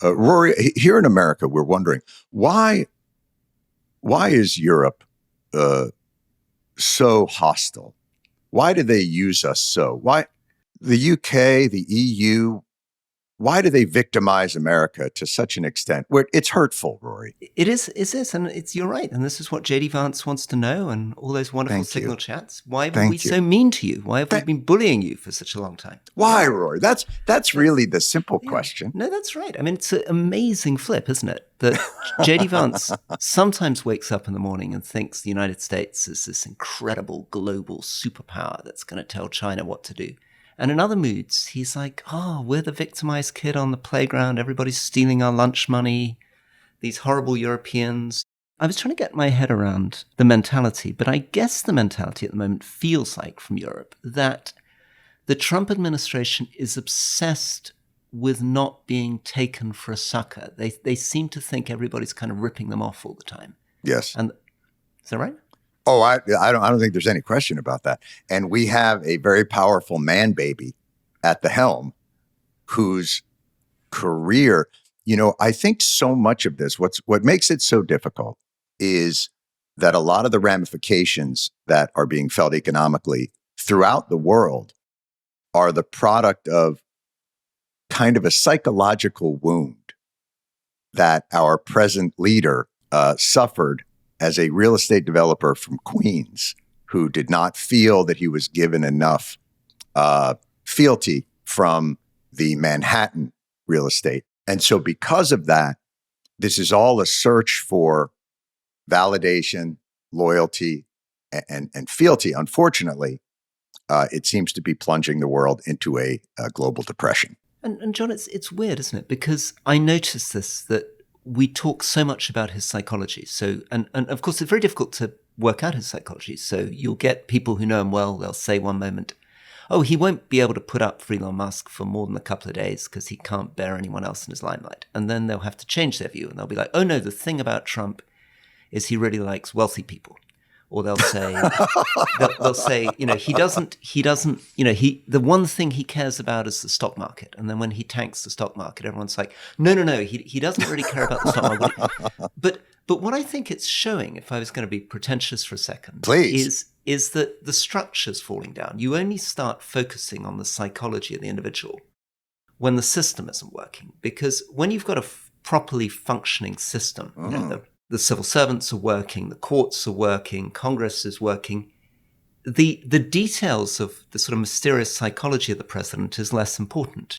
Rory, here in America, we're wondering why is Europe so hostile? Why do they use us so? Why the UK, the EU? Why do they victimize America to such an extent where it's hurtful, Rory? It is, and you're right. And this is what JD Vance wants to know and all those wonderful signal chats. Why were we so mean to you? Why have we been bullying you for such a long time? Why, Rory? That's really the simple question. No, that's right. I mean, it's an amazing flip, isn't it? That JD Vance sometimes wakes up in the morning and thinks the United States is this incredible global superpower that's going to tell China what to do. And in other moods, he's like, we're the victimized kid on the playground. Everybody's stealing our lunch money. These horrible Europeans. I was trying to get my head around the mentality, but I guess the mentality at the moment feels like from Europe that the Trump administration is obsessed with not being taken for a sucker. They seem to think everybody's kind of ripping them off all the time. Yes. And is that right? Oh, I don't think there's any question about that. And we have a very powerful man baby at the helm whose career, I think so much of this, what makes it so difficult is that a lot of the ramifications that are being felt economically throughout the world are the product of kind of a psychological wound that our present leader suffered as a real estate developer from Queens who did not feel that he was given enough fealty from the Manhattan real estate. And so because of that, this is all a search for validation, loyalty, and fealty. Unfortunately, it seems to be plunging the world into a global depression. And John, it's weird, isn't it? Because I noticed this, that we talk so much about his psychology. So, and of course, it's very difficult to work out his psychology. So you'll get people who know him well. They'll say one moment, he won't be able to put up for Elon Musk for more than a couple of days because he can't bear anyone else in his limelight. And then they'll have to change their view. And they'll be like, no, the thing about Trump is he really likes wealthy people. Or they'll say, he doesn't, the one thing he cares about is the stock market. And then when he tanks the stock market, everyone's like, no, he doesn't really care about the stock market. But what I think it's showing, if I was going to be pretentious for a second, please, is that the structure's falling down. You only start focusing on the psychology of the individual when the system isn't working. Because when you've got a properly functioning system, the civil servants are working, the courts are working, Congress is working. The details of the sort of mysterious psychology of the president is less important.